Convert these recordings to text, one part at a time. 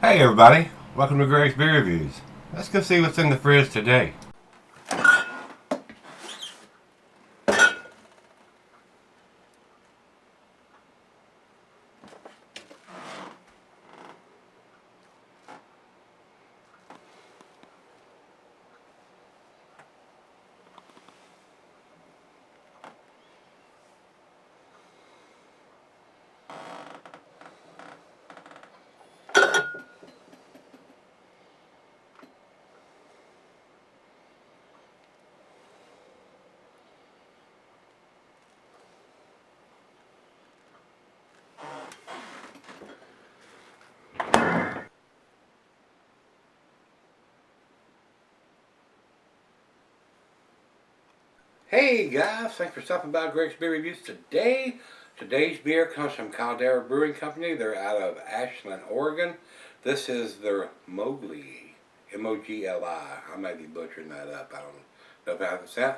Hey everybody, welcome to Gregsbeerreviews. Let's go see what's in the fridge today. Hey guys, thanks for stopping by Gregsbeerreviews today. Today's beer comes from Caldera Brewing Company. They're out of Ashland, Oregon. This is their Mogli, M-O-G-L-I. I may be butchering that up. I don't know how it sounds.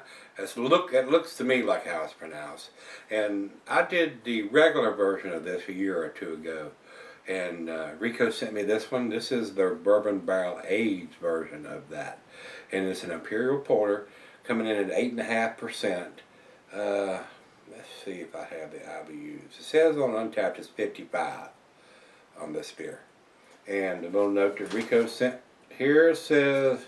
It looks to me like how it's pronounced. And I did the regular version of this a year or two ago. And Rico sent me this one. This is their bourbon barrel aged version of that. And it's an Imperial Porter, coming in at 8.5%. Let's see if I have the IBUs. It says on Untapped it's 55 on this beer. And the little note that Rico sent here says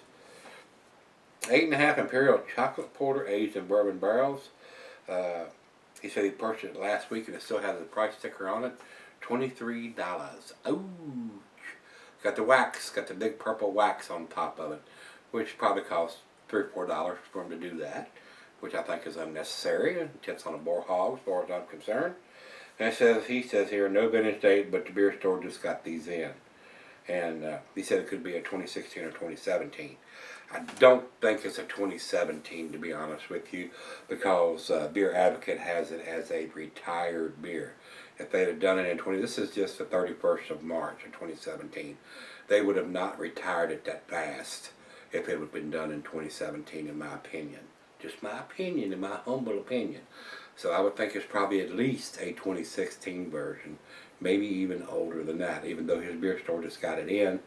8.5 Imperial Chocolate Porter aged in bourbon barrels. He said he purchased it last week and it still has the price sticker on it. $23. Ouch! Got the wax, got the big purple wax on top of it, which probably costs $3 or $4 for him to do that, which I think is unnecessary and tips on a bore hog as far as I'm concerned. And he says here, no vintage date, but the beer store just got these in. And he said it could be a 2016 or 2017. I don't think it's a 2017, to be honest with you, because Beer Advocate has it as a retired beer. If they'd have done it in this is just the 31st of March of 2017, they would have not retired it that fast if it would have been done in 2017, in my opinion. Just my opinion, in my humble opinion. So I would think it's probably at least a 2016 version, maybe even older than that, even though his beer store just got it in.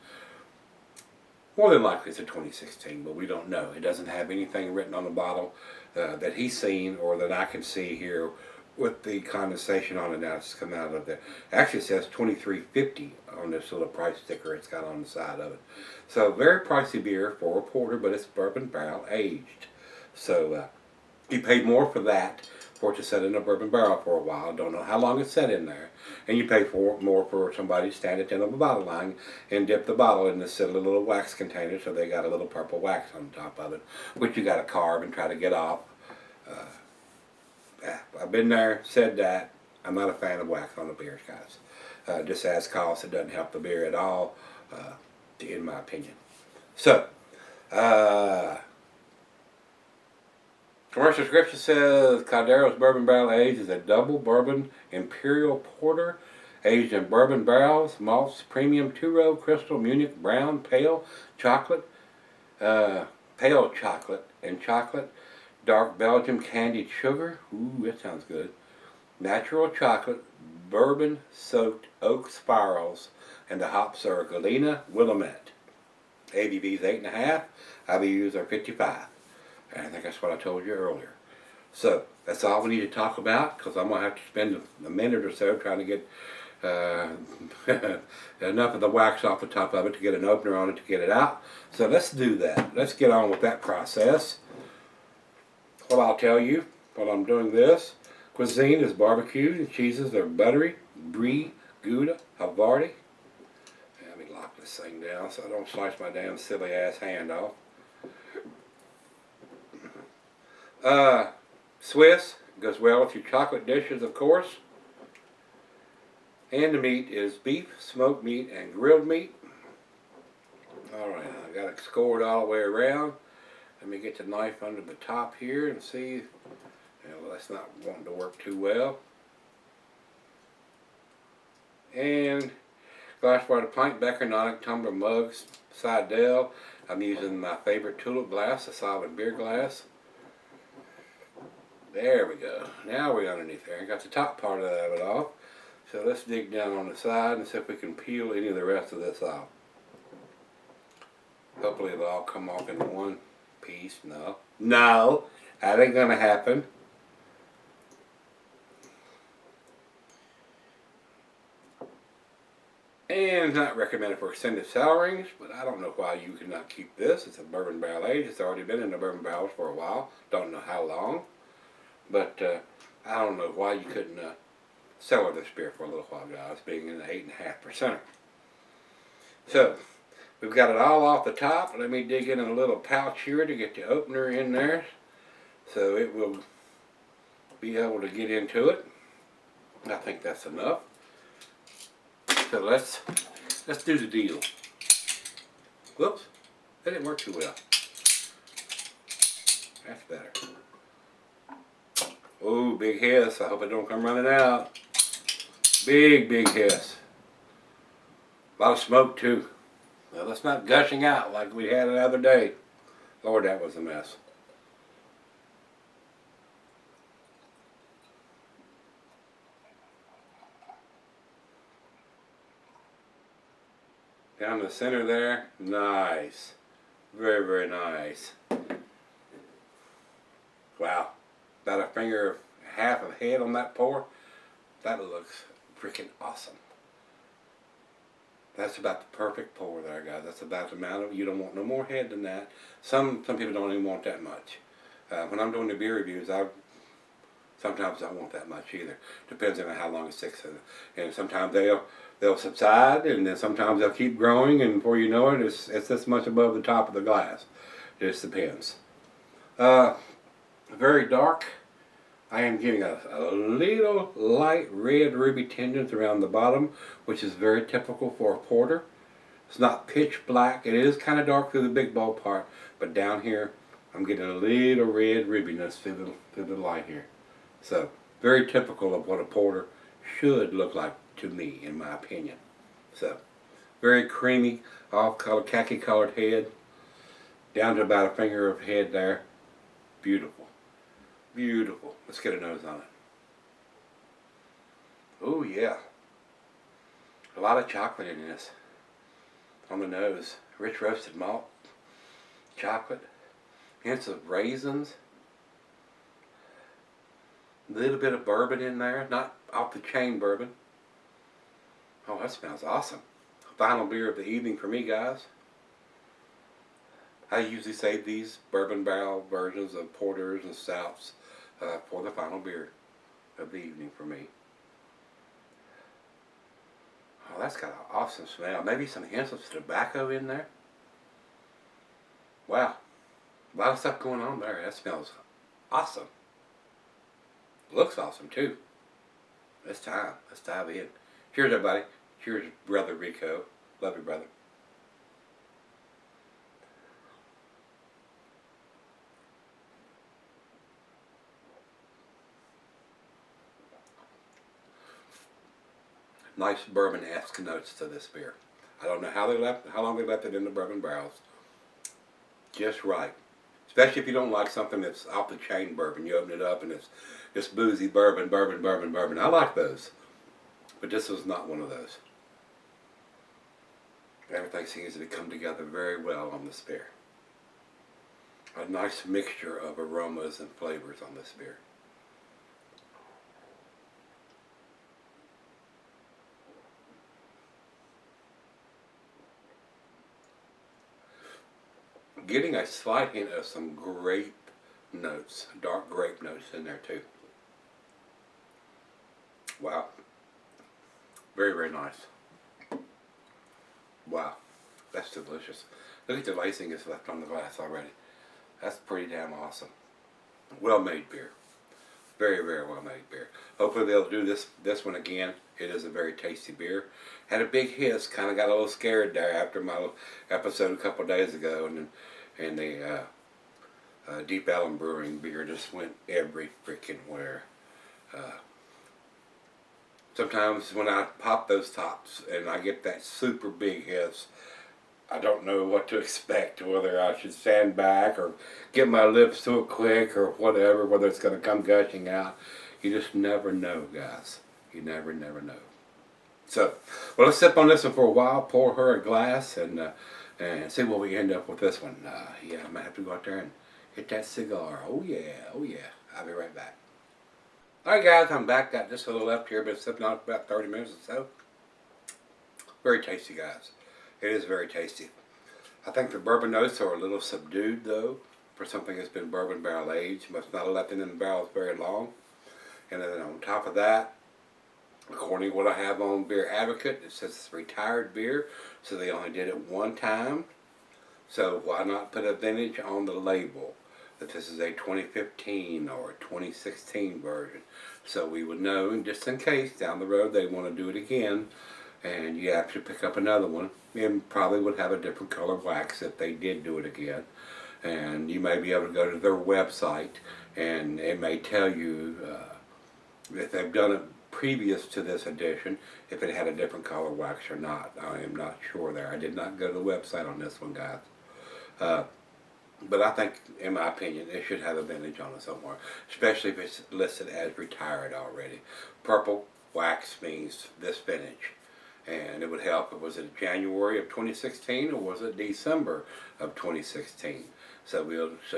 More than likely it's a 2016, but we don't know. It doesn't have anything written on the bottle that he's seen or that I can see here with the condensation on it now. It's come out of there. Actually, it says $23.50 on this little price sticker it's got on the side of it. So very pricey beer for a porter, but it's bourbon barrel aged. So you paid more for that for it to set in a bourbon barrel for a while. Don't know how long it's set in there. And you pay more for somebody to stand at the end of a bottle line and dip the bottle in this little wax container, so they got a little purple wax on top of it, which you got to carve and try to get off. I've been there, said that. I'm not a fan of wax on the beers, guys. Just as cost, it doesn't help the beer at all, in my opinion. So, commercial description says Caldera's Bourbon Barrel Aged is a double bourbon Imperial Porter aged in bourbon barrels, malts, premium two-row, crystal, Munich, brown, pale chocolate, and chocolate, dark Belgium candied sugar, ooh, that sounds good, natural chocolate, bourbon-soaked oak spirals, and the hops are Galena Willamette. ABV is 8.5, IBUs are 55. And I think that's what I told you earlier. So, that's all we need to talk about, because I'm going to have to spend a minute or so trying to get enough of the wax off the top of it to get an opener on it to get it out. So let's do that. Let's get on with that process. Well, I'll tell you, while I'm doing this, cuisine is barbecue, and cheeses are buttery, brie, Gouda, Havarti. Let me lock this thing down so I don't slice my damn silly ass hand off. Swiss goes well with your chocolate dishes, of course. And the meat is beef, smoked meat, and grilled meat. Alright, I got it scored all the way around. Let me get the knife under the top here and see. Well, that's not wanting to work too well. And glassware, pint, becker, nonic, tumbler, mugs, Sidel. I'm using my favorite tulip glass, a solid beer glass. There we go. Now we're underneath there. I got the top part of it off. So let's dig down on the side and see if we can peel any of the rest of this off. Hopefully it'll all come off in one piece. No. No! That ain't gonna happen. And it's not recommended for extended cellarings, but I don't know why you cannot keep this. It's a bourbon barrel age. It's already been in the bourbon barrels for a while. Don't know how long. But I don't know why you couldn't cellar this beer for a little while, guys, being in the 8.5%. So, we've got it all off the top. Let me dig in a little pouch here to get the opener in there, so it will be able to get into it. I think that's enough. So let's do the deal. Whoops, that didn't work too well. That's better. Oh, big hiss. I hope it don't come running out. Big hiss. A lot of smoke too. Well, it's not gushing out like we had the other day. Lord, that was a mess. Down the center there, nice. Very nice. Wow. About a finger, half of head on that pour. That looks freaking awesome. That's about the perfect pour there, guys. That's about the amount of, you don't want no more head than that. Some people don't even want that much. When I'm doing the beer reviews, sometimes I don't want that much either. Depends on how long it sticks in. And sometimes they'll subside, and then sometimes they'll keep growing, and before you know it, it's this much above the top of the glass. It just depends. Very dark. I am getting a little light red ruby tinges around the bottom, which is very typical for a porter. It's not pitch black. It is kind of dark through the big bowl part, but down here I'm getting a little red rubiness through the light here. So, very typical of what a porter should look like to me, in my opinion. So, very creamy, off-color, khaki-colored head, down to about a finger of head there. Beautiful. Beautiful. Let's get a nose on it. Oh yeah. A lot of chocolate in this. On the nose. Rich roasted malt. Chocolate. Hints of raisins. A little bit of bourbon in there. Not off the chain bourbon. Oh, that smells awesome. Final beer of the evening for me, guys. I usually save these bourbon barrel versions of porters and stouts for the final beer of the evening for me. Oh, that's got an awesome smell. Maybe some hints of tobacco in there. Wow. A lot of stuff going on there. That smells awesome. Looks awesome too. It's time. Let's dive in. Cheers, everybody. Cheers, Brother Rico. Love you, brother. Nice bourbon-esque notes to this beer. I don't know how long they left it in the bourbon barrels. Just right. Especially if you don't like something that's off the chain bourbon. You open it up and it's just boozy bourbon. I like those. But this was not one of those. Everything seems to come together very well on this beer. A nice mixture of aromas and flavors on this beer. Getting a slight hint of some grape notes, dark grape notes in there too. Wow. Very nice. Wow. That's delicious. Look at the lacing that's left on the glass already. That's pretty damn awesome. Well-made beer. Very well-made beer. Hopefully they'll do this one again. It is a very tasty beer. Had a big hiss. Kind of got a little scared there after my episode a couple days ago, and the Deep Ellum Brewing beer just went every freaking where. Sometimes when I pop those tops and I get that super big hiss, I don't know what to expect, whether I should stand back or get my lips to it quick or whatever, whether it's going to come gushing out. You just never know, guys. You never know. So, well, let's sip on this one for a while, pour her a glass, and and see what we end up with this one. Yeah, I might have to go out there and hit that cigar. Oh yeah, oh yeah. I'll be right back. Alright guys, I'm back. Got just a little left here, been sipping on for about 30 minutes or so. Very tasty, guys. It is very tasty. I think the bourbon notes are a little subdued though, for something that's been bourbon barrel aged. Must not have left it in the barrels very long. And then on top of that, according to what I have on Beer Advocate, it says it's retired beer, so they only did it one time. So why not put a vintage on the label that this is a 2015 or a 2016 version, so we would know, and just in case down the road they want to do it again and you have to pick up another one, and probably would have a different color wax if they did do it again. And you may be able to go to their website and it may tell you if they've done it previous to this edition, if it had a different color wax or not. I am not sure there. I did not go to the website on this one, guys. But I think, in my opinion, it should have a vintage on it somewhere, especially if it's listed as retired already. Purple wax means this vintage, and it would help. Was it January of 2016 or was it December of 2016? So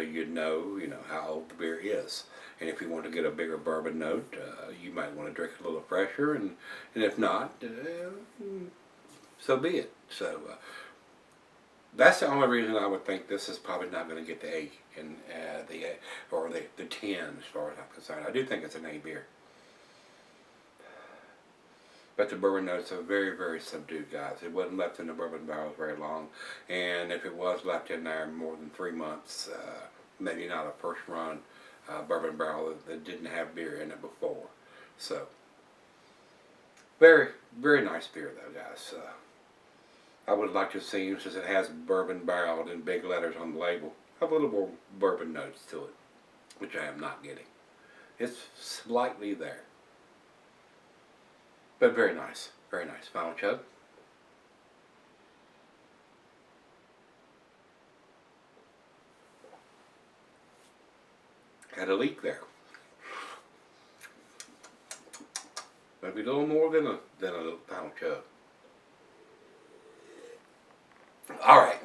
you'd know, how old the beer is. And if you want to get a bigger bourbon note, you might want to drink it a little fresher, and if not, so be it. So that's the only reason I would think this is probably not going to get the 8 in the 10 as far as I'm concerned. I do think it's an A beer. But the bourbon notes are very, very subdued, guys. It wasn't left in the bourbon barrels very long, and if it was left in there more than 3 months, maybe not a first run bourbon barrel that didn't have beer in it before. So, very, very nice beer though, guys. I would like to see, since it has bourbon barreled in big letters on the label, have a little more bourbon notes to it, which I am not getting. It's slightly there. But very nice, very nice. Final chug. Had a leak there. Maybe a little more than a final chug. Alright.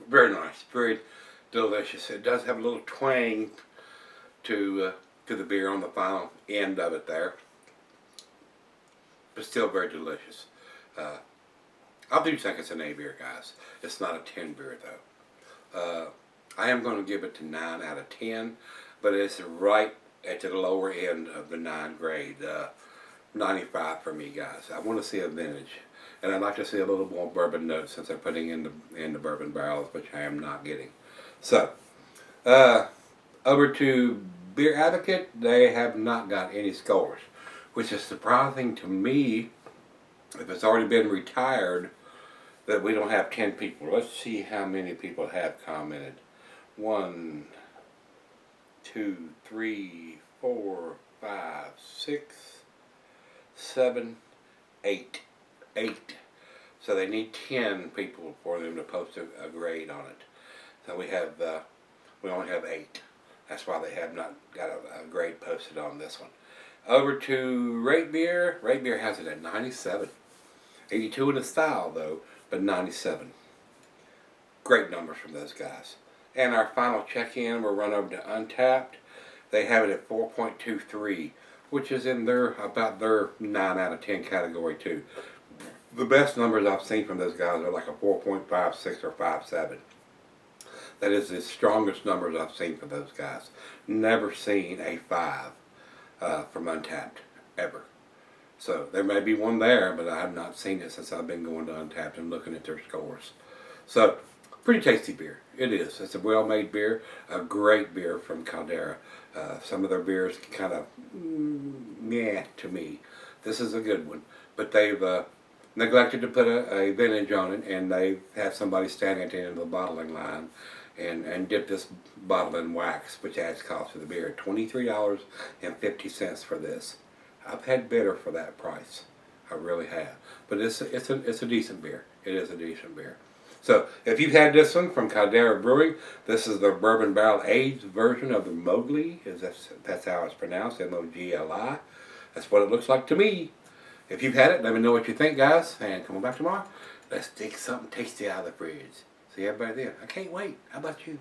Very nice, very delicious. It does have a little twang to the beer on the final end of it there. But still very delicious. I do think it's an A beer, guys. It's not a 10 beer though. I am going to give it to 9 out of 10, but it's right at the lower end of the 9 grade. 95 for me, guys. I want to see a vintage, and I'd like to see a little more bourbon notes since they're putting in the bourbon barrels, which I am not getting. So, over to Beer Advocate, they have not got any scores, which is surprising to me. If it's already been retired, that we don't have 10 people. Let's see how many people have commented. 1, 2, 3, 4, 5, 6, 7, 8. 8. So they need 10 people for them to post a grade on it. So we only have 8. That's why they have not got a grade posted on this one. Over to Rate Beer. Rate Beer has it at 97. 82 in the style though, but 97. Great numbers from those guys. And our final check-in, we'll run over to Untapped. They have it at 4.23, which is in about their 9 out of 10 category too. The best numbers I've seen from those guys are like a 4.56 or 5.7. That is the strongest numbers I've seen from those guys. Never seen a 5 from Untapped, ever. So there may be one there, but I have not seen it since I've been going to Untapped and looking at their scores. So, pretty tasty beer. It is. It's a well-made beer. A great beer from Caldera. Some of their beers kind of meh to me. This is a good one. But they've neglected to put a vintage on it, and they have somebody standing at the end of the bottling line and dip this bottle in wax, which adds cost to the beer. $23.50 for this. I've had better for that price. I really have. But it's a decent beer. It is a decent beer. So, if you've had this one from Caldera Brewing, this is the bourbon barrel aged version of the Mogli. That's how it's pronounced, M-O-G-L-I. That's what it looks like to me. If you've had it, let me know what you think, guys. And come on back tomorrow. Let's take something tasty out of the fridge. See everybody there. I can't wait. How about you?